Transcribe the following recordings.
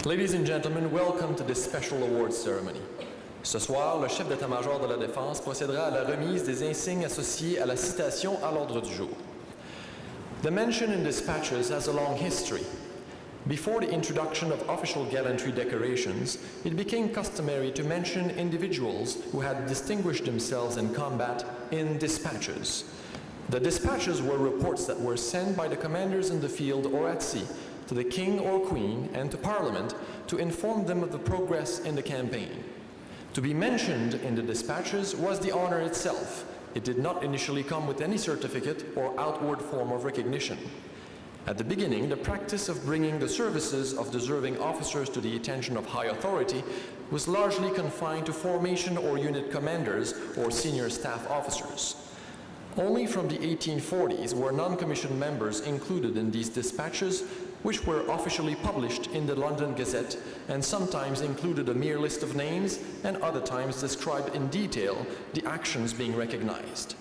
Ladies and gentlemen, welcome to this special awards ceremony. Ce soir, le chef d'état-major de la Défense procédera à la remise des insignes associés à la citation à l'ordre du jour. The mention in dispatches has a long history. Before the introduction of official gallantry decorations, it became customary to mention individuals who had distinguished themselves in combat in dispatches. The dispatches were reports that were sent by the commanders in the field or at sea to the king or queen and to Parliament to inform them of the progress in the campaign. To be mentioned in the dispatches was the honor itself. It did not initially come with any certificate or outward form of recognition. At the beginning, the practice of bringing the services of deserving officers to the attention of high authority was largely confined to formation or unit commanders or senior staff officers. Only from the 1840s were non-commissioned members included in these dispatches, which were officially published in the London Gazette and sometimes included a mere list of names and other times described in detail the actions being recognized.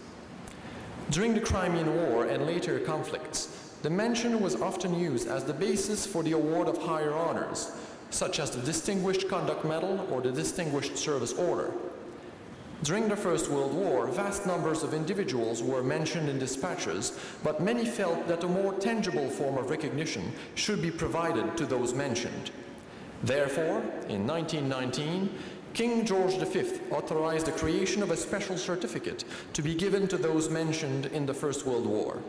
During the Crimean War and later conflicts, the mention was often used as the basis for the award of higher honors, such as the Distinguished Conduct Medal or the Distinguished Service Order. During the First World War, vast numbers of individuals were mentioned in dispatches, but many felt that a more tangible form of recognition should be provided to those mentioned. Therefore, in 1919, King George V authorized the creation of a special certificate to be given to those mentioned in the First World War.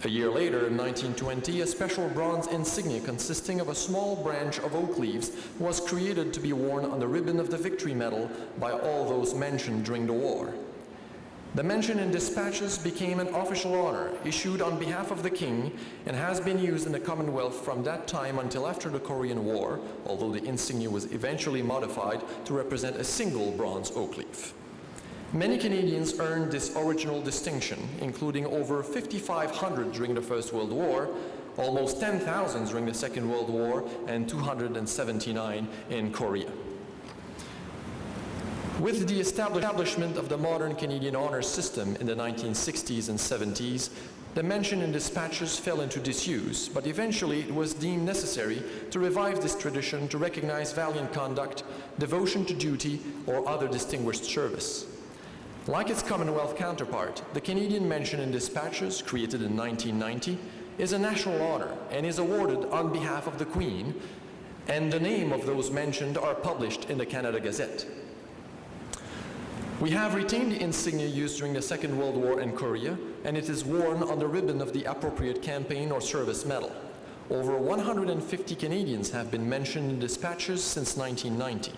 A year later, in 1920, a special bronze insignia consisting of a small branch of oak leaves was created to be worn on the ribbon of the Victory Medal by all those mentioned during the war. The mention in dispatches became an official honor issued on behalf of the king and has been used in the Commonwealth from that time until after the Korean War, although the insignia was eventually modified to represent a single bronze oak leaf. Many Canadians earned this original distinction, including over 5,500 during the First World War, almost 10,000 during the Second World War, and 279 in Korea. With the establishment of the modern Canadian honors system in the 1960s and 70s, the mention in dispatches fell into disuse, but eventually it was deemed necessary to revive this tradition to recognize valiant conduct, devotion to duty, or other distinguished service. Like its Commonwealth counterpart, the Canadian mention in dispatches, created in 1990, is a national honor and is awarded on behalf of the Queen, and the name of those mentioned are published in the Canada Gazette. We have retained the insignia used during the Second World War in Korea, and it is worn on the ribbon of the appropriate campaign or service medal. Over 150 Canadians have been mentioned in dispatches since 1990.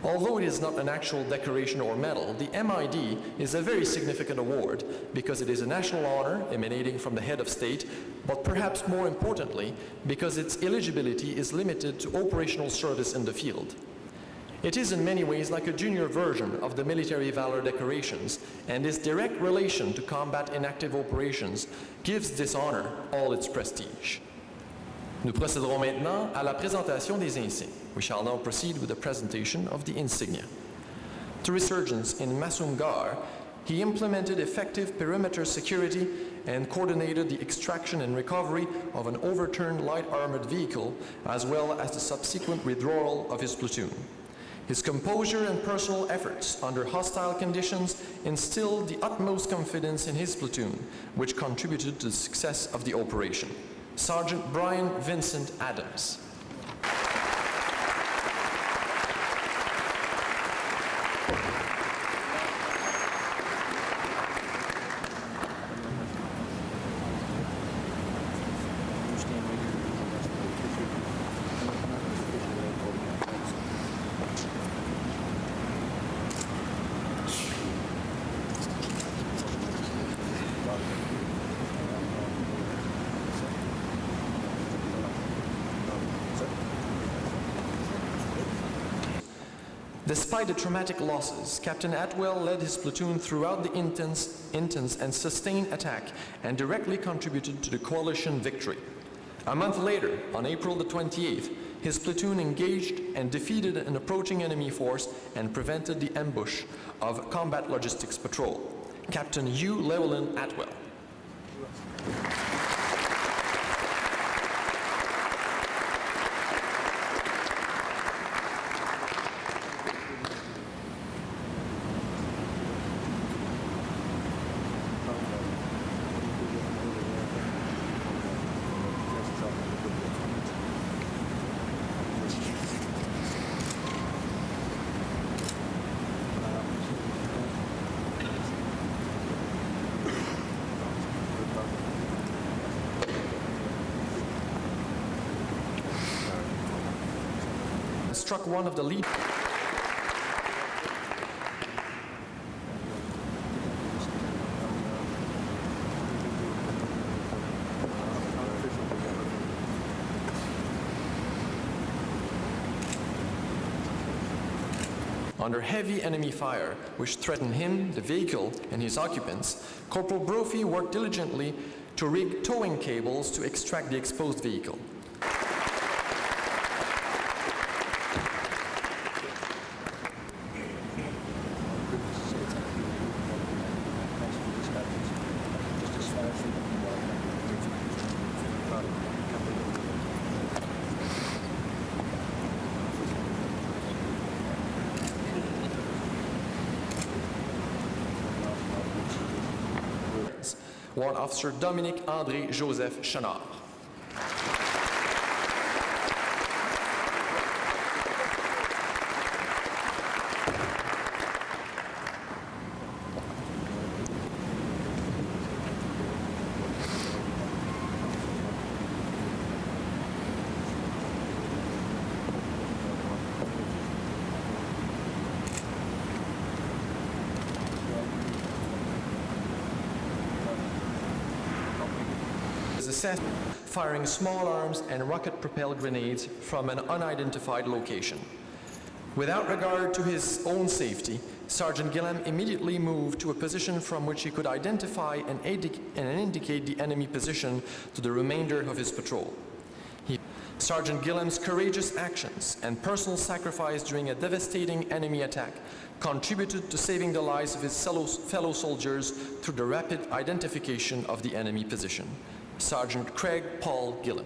Although it is not an actual decoration or medal, the MID is a very significant award because it is a national honor emanating from the head of state, but perhaps more importantly, because its eligibility is limited to operational service in the field. It is in many ways like a junior version of the military valor decorations, and its direct relation to combat in active operations gives this honor all its prestige. Nous procéderons maintenant à la présentation des insignes. We shall now proceed with the presentation of the insignia. To resurgence in Masumgar, he implemented effective perimeter security and coordinated the extraction and recovery of an overturned light armored vehicle, as well as the subsequent withdrawal of his platoon. His composure and personal efforts under hostile conditions instilled the utmost confidence in his platoon, which contributed to the success of the operation. Sergeant Brian Vincent Adams. Despite the traumatic losses, Captain Atwell led his platoon throughout the intense and sustained attack and directly contributed to the coalition victory. A month later, on April the 28th, his platoon engaged and defeated an approaching enemy force and prevented the ambush of Combat Logistics Patrol. Captain Hugh Llewellyn Atwell. struck one of the lead. Under heavy enemy fire, which threatened him, the vehicle, and his occupants, Corporal Brophy worked diligently to rig towing cables to extract the exposed vehicle. Warrant Officer Dominique André Joseph Chenard. Assessed firing small arms and rocket-propelled grenades from an unidentified location. Without regard to his own safety, Sergeant Gillam immediately moved to a position from which he could identify and indicate the enemy position to the remainder of his patrol. Sergeant Gillam's courageous actions and personal sacrifice during a devastating enemy attack contributed to saving the lives of his fellow soldiers through the rapid identification of the enemy position. Sergeant Craig Paul Gillam.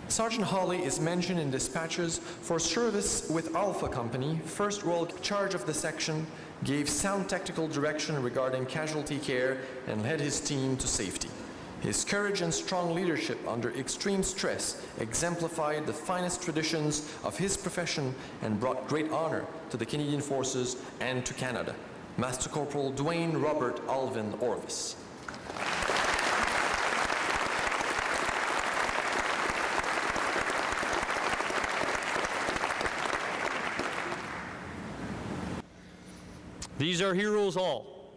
Sergeant Hawley is mentioned in dispatches for service with Alpha Company, 1st Royal charge of the section, gave sound tactical direction regarding casualty care, and led his team to safety. His courage and strong leadership under extreme stress exemplified the finest traditions of his profession and brought great honor to the Canadian Forces and to Canada. Master Corporal Dwayne Robert Alvin Orvis. These are heroes all,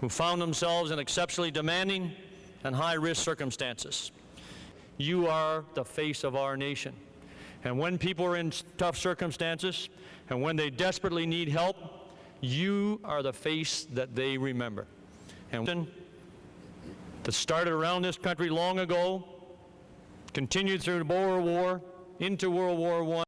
who found themselves in exceptionally demanding and high-risk circumstances. You are the face of our nation. And when people are in tough circumstances, and when they desperately need help, you are the face that they remember. And that started around this country long ago, continued through the Boer War, into World War I,